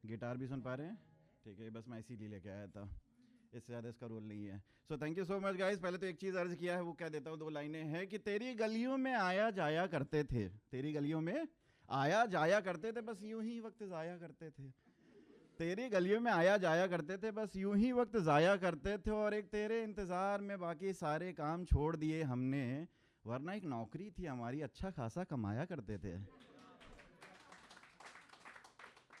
Guitar भी सुन पा रहे हैं? ठीक है, बस मैं इसीलिए लेके आया था, इससे ज़्यादा इसका रोल नहीं है। So thank you so much guys. पहले तो एक चीज़ अर्ज किया है, वो कह देता हूँ, 2 लाइनें हैं कि तेरी गलियों में आया जाया करते थे, तेरी गलियों में आया जाया करते थे, बस यूं ही वक्त ज़ाया करते थे। तेरी गलियों में आया जाया करते थे, बस यूं ही वक्त ज़ाया करते थे, और एक तेरे इंतज़ार में बाकी सारे काम छोड़ दिए हमने, वरना एक नौकरी थी हमारी, अच्छा खासा कमाया करते थे।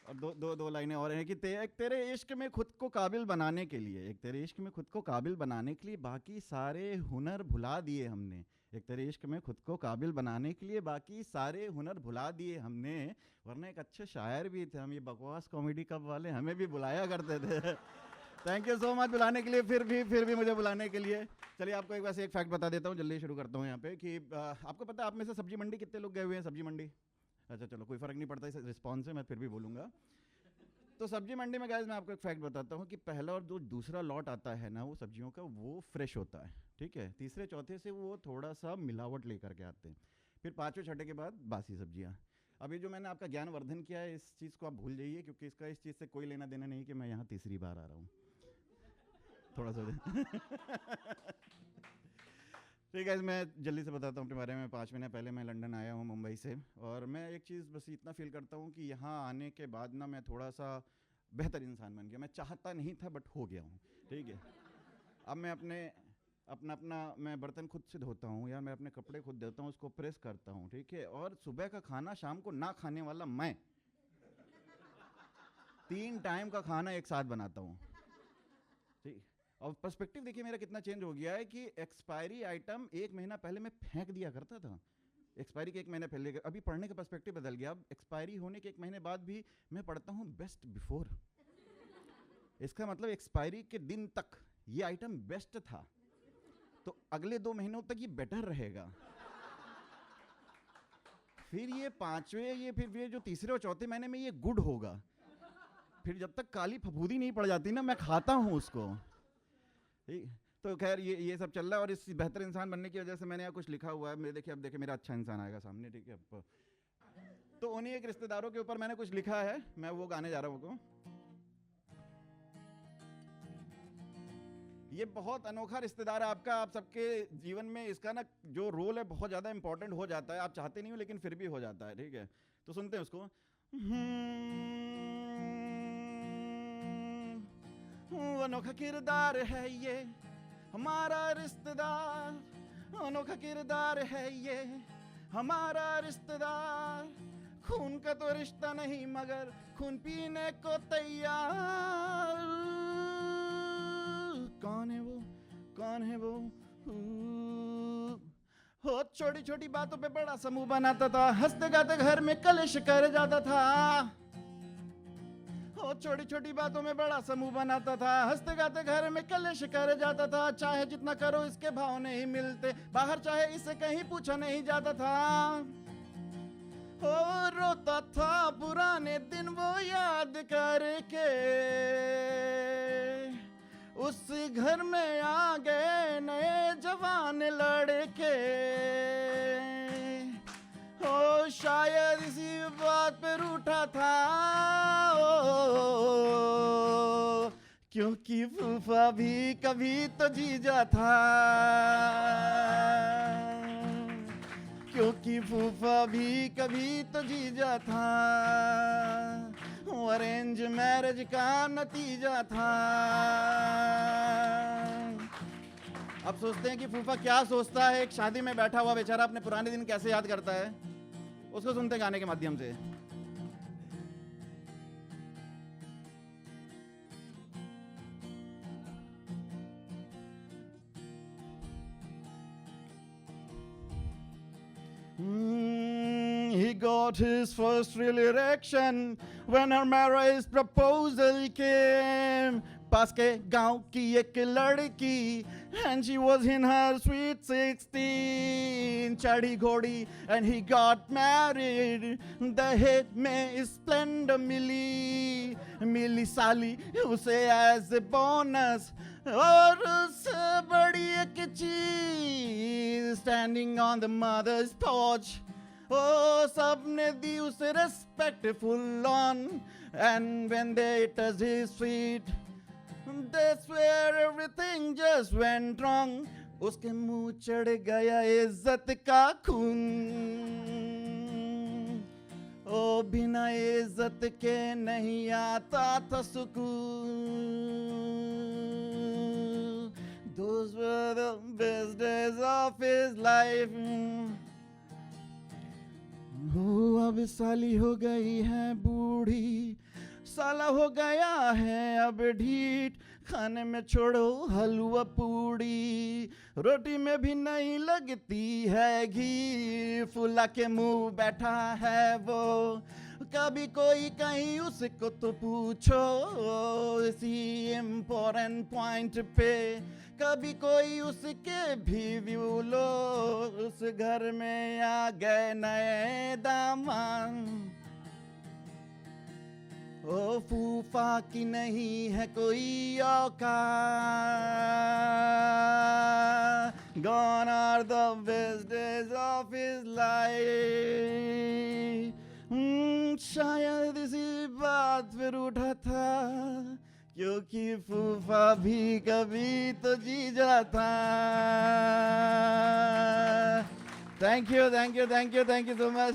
और दो लाइनें और हैं कि एक तेरे इश्क में खुद को काबिल बनाने के लिए, एक तेरे इश्क में खुद को काबिल बनाने के लिए बाकी सारे हुनर भुला दिए हमने, एक तेरे इश्क में खुद को काबिल बनाने के लिए बाकी सारे हुनर भुला दिए हमने, वरना एक अच्छे शायर भी थे हम, ये बकवास कॉमेडी कब वाले हमें भी बुलाया करते थे। थैंक यू सो मच बुलाने के लिए, फिर भी मुझे बुलाने के लिए। चलिए आपको एक वैसे एक फैक्ट बता देता हूँ, जल्दी शुरू करता हूँ यहाँ पे कि आपको पता है आप में से सब्जी मंडी कितने लोग गए हुए हैं सब्जी मंडी? अच्छा चलो, कोई फ़र्क नहीं पड़ता इस रिस्पॉन्स से, मैं फिर भी बोलूँगा। तो सब्जी मंडी में गाइस मैं आपको एक फैक्ट बताता हूँ कि पहला और जो दूसरा लॉट आता है ना वो सब्जियों का, वो फ्रेश होता है, ठीक है। तीसरे चौथे से वो थोड़ा सा मिलावट लेकर के आते हैं, फिर पाँचवें छठे के बाद बासी सब्जियाँ। अभी जो मैंने आपका ज्ञान वर्धन किया है, इस चीज़ को आप भूल जाइए, क्योंकि इसका इस चीज़ से कोई लेना देना नहीं कि मैं यहाँ तीसरी बार आ रहा हूँ। थोड़ा सा ठीक है, मैं जल्दी से बताता हूँ अपने बारे में। 5 महीने पहले मैं लंदन आया हूँ मुंबई से, और मैं एक चीज़ बस इतना फील करता हूँ कि यहाँ आने के बाद ना मैं थोड़ा सा बेहतर इंसान बन गया। मैं चाहता नहीं था बट हो गया हूँ, ठीक है। अब मैं अपना मैं बर्तन खुद से धोता हूँ यार, मैं अपने कपड़े खुद धोता हूँ, उसको प्रेस करता हूँ, ठीक है। और सुबह का खाना शाम को ना खाने वाला मैं 3 टाइम का खाना एक साथ बनाता हूँ, ठीक। और पर्सपेक्टिव देखिए मेरा कितना चेंज हो गया है कि एक्सपायरी आइटम 1 महीना पहले मैं फेंक दिया करता था, एक्सपायरी के 1 महीने पहले, अभी पढ़ने का पर्सपेक्टिव बदल गया। अब एक्सपायरी होने के 1 महीने बाद भी मैं पढ़ता हूँ बेस्ट बिफोर। इसका मतलब एक्सपायरी के दिन तक ये आइटम बेस्ट था, तो अगले 2 महीनों तक ये बेटर रहेगा, फिर ये 5वें, ये फिर ये जो तीसरे और चौथे महीने में ये गुड होगा, फिर जब तक काली फफूंदी नहीं पड़ जाती ना मैं खाता हूँ उसको, ठीक। तो खैर ये सब चल रहा है, और इस बेहतर इंसान बनने की वजह से मैंने यहाँ कुछ लिखा हुआ है, मेरे देखिए, अब देखिए मेरा अच्छा इंसान आएगा सामने, ठीक है। अब तो उन्हीं एक रिश्तेदारों के ऊपर मैंने कुछ लिखा है, मैं वो गाने जा रहा हूँ। ये बहुत अनोखा रिश्तेदार है आपका, आप सबके जीवन में इसका ना जो रोल है बहुत ज़्यादा इंपॉर्टेंट हो जाता है, आप चाहते नहीं हो लेकिन फिर भी हो जाता है, ठीक है। तो सुनते हैं उसको। अनोखा किरदार है ये हमारा रिश्तेदार, अनोखा किरदार है ये हमारा रिश्तेदार, खून का तो रिश्ता नहीं मगर खून पीने को तैयार, कौन है वो, कौन है वो, हो छोटी छोटी बातों पे बड़ा समूह बनाता था, हंसते गाते घर में कलेश कर जाता था, हो छोटी छोटी बातों में बड़ा समूह बनाता था, हंसते गाते घर में कलेश कर जाता था, चाहे जितना करो इसके भाव नहीं मिलते, बाहर चाहे इससे कहीं पूछा नहीं जाता था, हो रोता था पुराने दिन वो याद करके, उस घर में आ गए नए जवान लड़के, हो शायद इसी बात पे रूठा था, क्योंकि फूफा भी कभी तो जीजा था, क्योंकि फूफा भी कभी तो जीजा था, अरेंज मैरिज का नतीजा था। अब सोचते हैं कि फूफा क्या सोचता है, एक शादी में बैठा हुआ बेचारा अपने पुराने दिन कैसे याद करता है, उसको सुनते गाने के माध्यम से। He got his first real erection when her marriage proposal came. पास के गांव की एक लड़की and she was in her sweet 16, चढ़ी घोड़ी and he got married, दहेज में स्प्लेंडर मिली साली उसे as a bonus, और उससे बड़ी एक चीज standing on the mother's porch, Oh, सबने दी उसे respect full on, and when they touched his feet, they swear everything just went wrong. उसके मुंह चढ़ गया इज्जत का खून। ओ बिना इज्जत के नहीं आता था सुकून। Those were the best days of his life. हो अब साली हो गई है बूढ़ी, साला हो गया है अब ढीठ, खाने में छोड़ो हलवा पूड़ी, रोटी में भी नहीं लगती है घी, फुला के मुंह बैठा है वो, कभी कोई कहीं उसको तो पूछो इसी इम्पोर्टेंट पॉइंट पे, कभी कोई उसके भी व्यू लो, उस घर में आ गए नए दामन। ओ फूफा की नहीं है कोई औकात, gone are the best days of his life। शायद इसी बात पर उठा था, क्योंकि फूफा भी कभी तो जी जाता। Thank you so much.